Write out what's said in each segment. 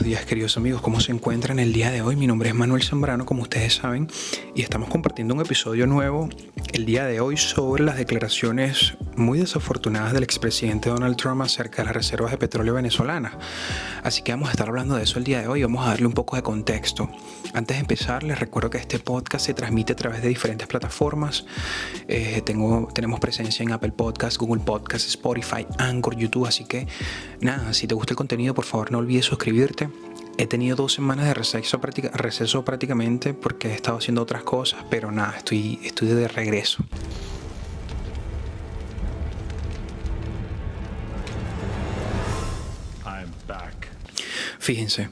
días, queridos amigos, ¿cómo se encuentran el día de hoy? Mi nombre es Manuel Zambrano, como ustedes saben, y estamos compartiendo un episodio nuevo el día de hoy sobre las declaraciones muy desafortunadas del expresidente Donald Trump acerca de las reservas de petróleo venezolanas. Así que vamos a estar hablando de eso el día de hoy, vamos a darle un poco de contexto. Antes de empezar, les recuerdo que este podcast se transmite a través de diferentes plataformas. Tenemos presencia en Apple Podcasts, Google Podcasts, Spotify, Anchor, YouTube, así que nada, si te gusta el contenido, por favor no olvides suscribirte. He tenido 2 semanas de receso prácticamente porque he estado haciendo otras cosas, pero nada, estoy de regreso. I'm back. Fíjense,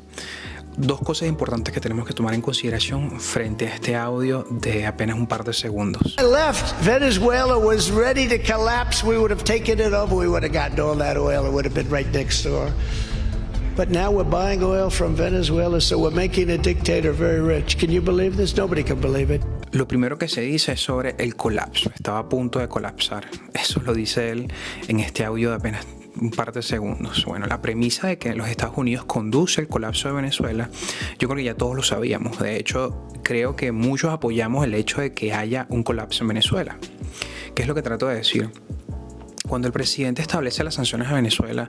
2 cosas importantes que tenemos que tomar en consideración frente a este audio de apenas un par de segundos. I left, Venezuela was ready to collapse. We would have taken it over. We would have gotten all that oil. It would have been right next door. But now we're buying oil from Venezuela, so we're making a dictator very rich. Can you believe this? Nobody can believe it. Lo primero que se dice es sobre el colapso. Estaba a punto de colapsar. Eso lo dice él en este audio de apenas un par de segundos. Bueno, la premisa de que los Estados Unidos conduce el colapso de Venezuela, yo creo que ya todos lo sabíamos. De hecho, creo que muchos apoyamos el hecho de que haya un colapso en Venezuela. ¿Qué es lo que trato de decir? Cuando el presidente establece las sanciones a Venezuela,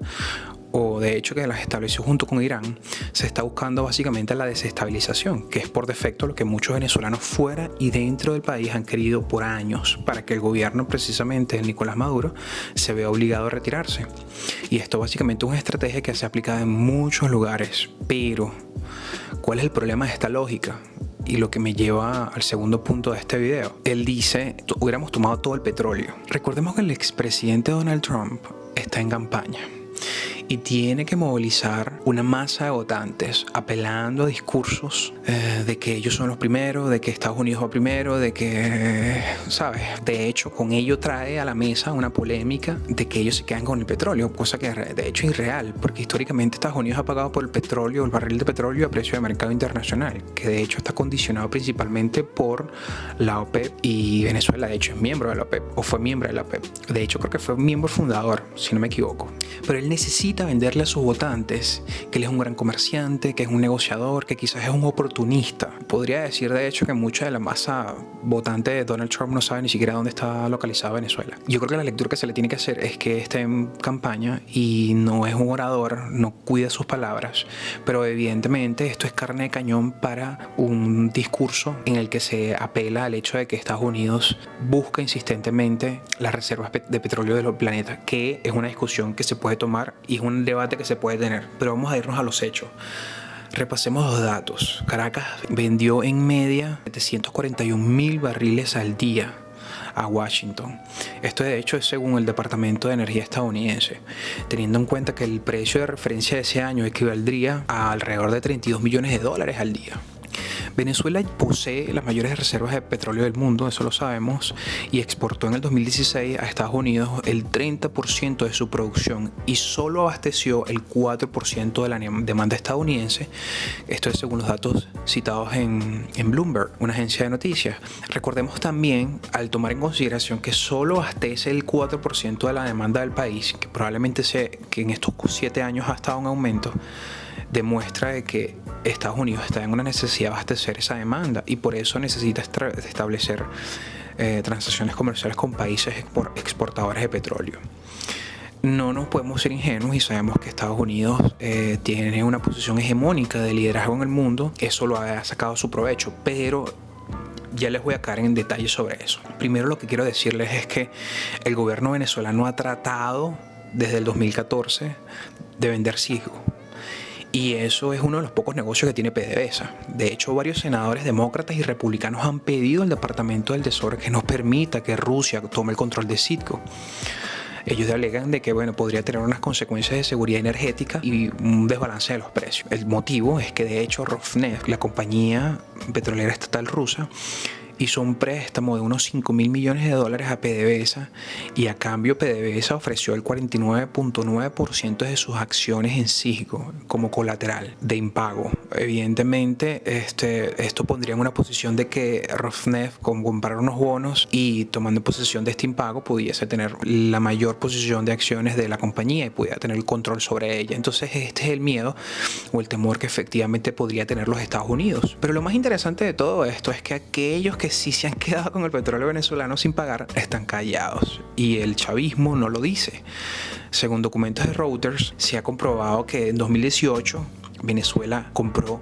o de hecho que las estableció junto con Irán, se está buscando básicamente la desestabilización, que es por defecto lo que muchos venezolanos fuera y dentro del país han querido por años, para que el gobierno, precisamente el Nicolás Maduro, se vea obligado a retirarse. Y esto básicamente es una estrategia que se ha aplicado en muchos lugares. Pero, ¿cuál es el problema de esta lógica? Y lo que me lleva al segundo punto de este video. Él dice, hubiéramos tomado todo el petróleo. Recordemos que el expresidente Donald Trump está en campaña y tiene que movilizar una masa de votantes apelando a discursos de que ellos son los primeros, de que Estados Unidos va primero, de que, ¿sabes? De hecho, con ello trae a la mesa una polémica de que ellos se quedan con el petróleo, cosa que de hecho es irreal, porque históricamente Estados Unidos ha pagado por el petróleo, el barril de petróleo a precio de mercado internacional, que de hecho está condicionado principalmente por la OPEP, y Venezuela de hecho es miembro de la OPEP, o fue miembro de la OPEP. De hecho creo que fue miembro fundador, si no me equivoco. Pero él necesita venderle a sus votantes que él es un gran comerciante, que es un negociador, que quizás es un oportunista. Podría decir de hecho que mucha de la masa votante de Donald Trump no sabe ni siquiera dónde está localizada Venezuela. Yo creo que la lectura que se le tiene que hacer es que está en campaña y no es un orador, no cuida sus palabras, pero evidentemente esto es carne de cañón para un discurso en el que se apela al hecho de que Estados Unidos busca insistentemente las reservas de petróleo del planeta, que es una discusión que se puede tomar y es un debate que se puede tener, pero vamos a irnos a los hechos. Repasemos los datos. Caracas vendió en media 741,000 barriles al día a Washington. Esto de hecho es según el Departamento de Energía estadounidense, teniendo en cuenta que el precio de referencia de ese año equivaldría a alrededor de $32 millones al día. Venezuela posee las mayores reservas de petróleo del mundo, eso lo sabemos, y exportó en el 2016 a Estados Unidos el 30% de su producción y solo abasteció el 4% de la demanda estadounidense. Esto es según los datos citados en Bloomberg, una agencia de noticias. Recordemos también, al tomar en consideración que solo abastece el 4% de la demanda del país, que probablemente que en estos 7 años ha estado en aumento, demuestra de que Estados Unidos está en una necesidad de abastecer esa demanda y por eso necesita establecer transacciones comerciales con países exportadores de petróleo. No nos podemos ser ingenuos y sabemos que Estados Unidos tiene una posición hegemónica de liderazgo en el mundo. Eso lo ha sacado a su provecho, pero ya les voy a caer en detalle sobre eso. Primero, lo que quiero decirles es que el gobierno venezolano ha tratado desde el 2014 de vender ciego. Y eso es uno de los pocos negocios que tiene PDVSA. De hecho, varios senadores demócratas y republicanos han pedido al Departamento del Tesoro que no permita que Rusia tome el control de Citgo. Ellos alegan de que podría tener unas consecuencias de seguridad energética y un desbalance de los precios. El motivo es que de hecho Rosneft, la compañía petrolera estatal rusa, hizo un préstamo de unos 5 mil millones de dólares a PDVSA y a cambio PDVSA ofreció el 49.9% de sus acciones en Cisco como colateral de impago. Evidentemente, esto pondría en una posición de que Rosneft, con comprar unos bonos y tomando posesión de este impago, pudiese tener la mayor posición de acciones de la compañía y pudiera tener el control sobre ella. Entonces, este es el miedo o el temor que efectivamente podría tener los Estados Unidos. Pero lo más interesante de todo esto es que aquellos que sí se han quedado con el petróleo venezolano sin pagar están callados y el chavismo no lo dice. Según documentos de Reuters, se ha comprobado que en 2018 Venezuela compró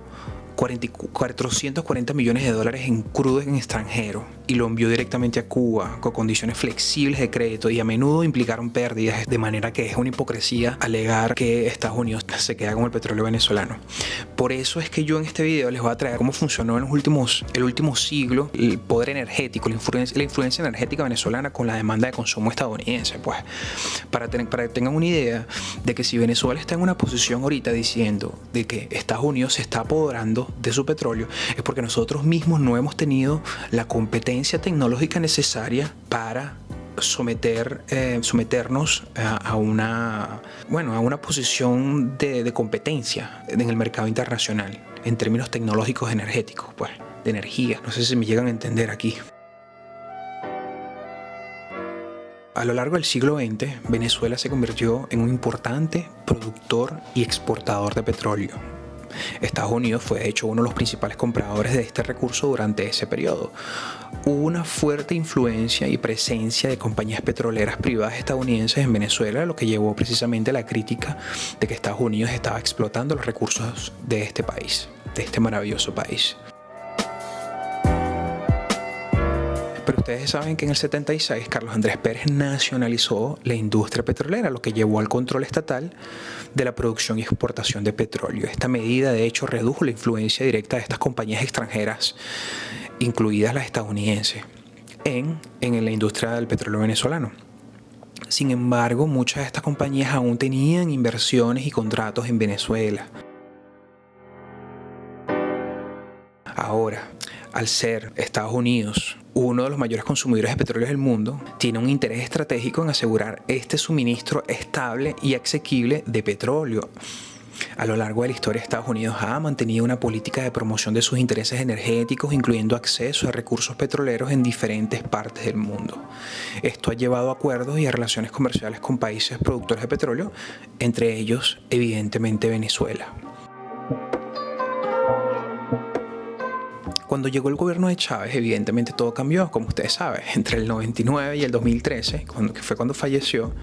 440 millones de dólares en crudo en extranjero y lo envió directamente a Cuba con condiciones flexibles de crédito y a menudo implicaron pérdidas, de manera que es una hipocresía alegar que Estados Unidos se queda con el petróleo venezolano. Por eso es que yo en este video les voy a traer cómo funcionó en el último siglo el poder energético, la influencia energética venezolana con la demanda de consumo estadounidense, pues para que tengan una idea de que si Venezuela está en una posición ahorita diciendo de que Estados Unidos se está apoderando de su petróleo, es porque nosotros mismos no hemos tenido la competencia tecnológica necesaria para someternos a una posición de competencia en el mercado internacional en términos tecnológicos energéticos, pues, de energía. No sé si me llegan a entender aquí. A lo largo del siglo XX, Venezuela se convirtió en un importante productor y exportador de petróleo. Estados Unidos fue de hecho uno de los principales compradores de este recurso durante ese periodo. Hubo una fuerte influencia y presencia de compañías petroleras privadas estadounidenses en Venezuela, lo que llevó precisamente a la crítica de que Estados Unidos estaba explotando los recursos de este país, de este maravilloso país. Pero ustedes saben que en el 76 Carlos Andrés Pérez nacionalizó la industria petrolera, lo que llevó al control estatal de la producción y exportación de petróleo. Esta medida, de hecho, redujo la influencia directa de estas compañías extranjeras, incluidas las estadounidenses, en la industria del petróleo venezolano. Sin embargo, muchas de estas compañías aún tenían inversiones y contratos en Venezuela. Ahora, al ser Estados Unidos uno de los mayores consumidores de petróleo del mundo, tiene un interés estratégico en asegurar este suministro estable y asequible de petróleo. A lo largo de la historia, Estados Unidos ha mantenido una política de promoción de sus intereses energéticos, incluyendo acceso a recursos petroleros en diferentes partes del mundo. Esto ha llevado a acuerdos y a relaciones comerciales con países productores de petróleo, entre ellos, evidentemente, Venezuela. Cuando llegó el gobierno de Chávez, evidentemente todo cambió, como ustedes saben, entre el 99 y el 2013, que fue cuando falleció,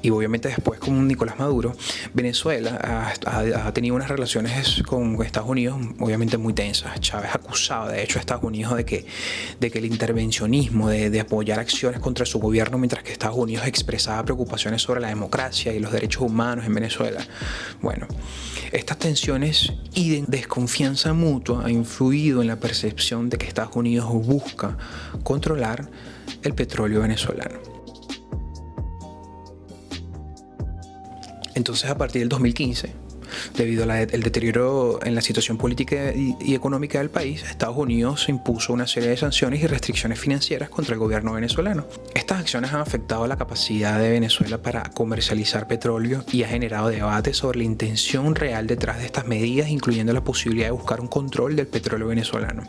y obviamente después con Nicolás Maduro, Venezuela ha tenido unas relaciones con Estados Unidos obviamente muy tensas. Chávez acusaba de hecho a Estados Unidos de que el intervencionismo, de apoyar acciones contra su gobierno, mientras que Estados Unidos expresaba preocupaciones sobre la democracia y los derechos humanos en Venezuela. Bueno, estas tensiones y desconfianza mutua ha influido en la percepción de que Estados Unidos busca controlar el petróleo venezolano. Entonces, a partir del 2015, debido al deterioro en la situación política y económica del país, Estados Unidos impuso una serie de sanciones y restricciones financieras contra el gobierno venezolano. Estas acciones han afectado la capacidad de Venezuela para comercializar petróleo y ha generado debate sobre la intención real detrás de estas medidas, incluyendo la posibilidad de buscar un control del petróleo venezolano.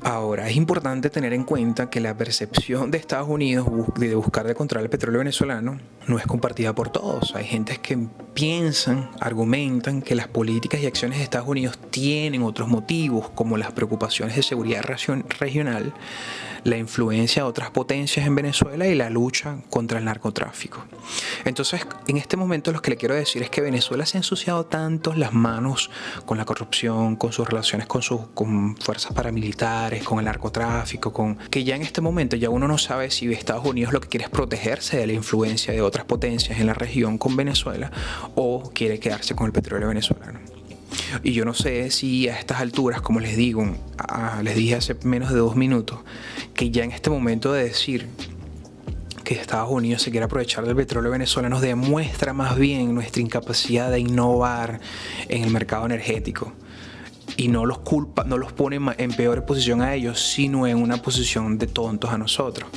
Ahora, es importante tener en cuenta que la percepción de Estados Unidos de buscar de controlar el petróleo venezolano no es compartida por todos. Hay gente que piensan, argumentan que las políticas y acciones de Estados Unidos tienen otros motivos, como las preocupaciones de seguridad regional, la influencia de otras potencias en Venezuela y la lucha contra el narcotráfico. Entonces, en este momento lo que le quiero decir es que Venezuela se ha ensuciado tanto las manos con la corrupción, con sus relaciones con fuerzas paramilitares, con el narcotráfico, que ya en este momento ya uno no sabe si Estados Unidos lo que quiere es protegerse de la influencia de otras potencias en la región con Venezuela o quiere quedarse con el petróleo venezolano. Y yo no sé si a estas alturas, como les dije hace menos de 2 minutos, que ya en este momento de decir que Estados Unidos se quiere aprovechar del petróleo venezolano demuestra más bien nuestra incapacidad de innovar en el mercado energético. y no los culpa, no los pone en peor posición a ellos, sino en una posición de tontos a nosotros.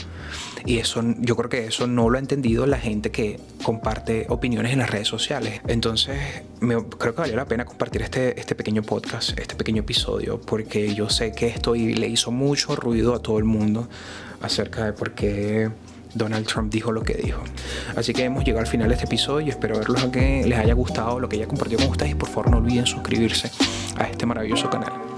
Y eso, yo creo que eso no lo ha entendido la gente que comparte opiniones en las redes sociales. Entonces creo que valió la pena compartir este pequeño podcast, este pequeño episodio, porque yo sé que esto le hizo mucho ruido a todo el mundo acerca de por qué Donald Trump dijo lo que dijo. Así que hemos llegado al final de este episodio y espero verlos a que les haya gustado lo que haya compartido con ustedes, y por favor no olviden suscribirse a este maravilloso canal.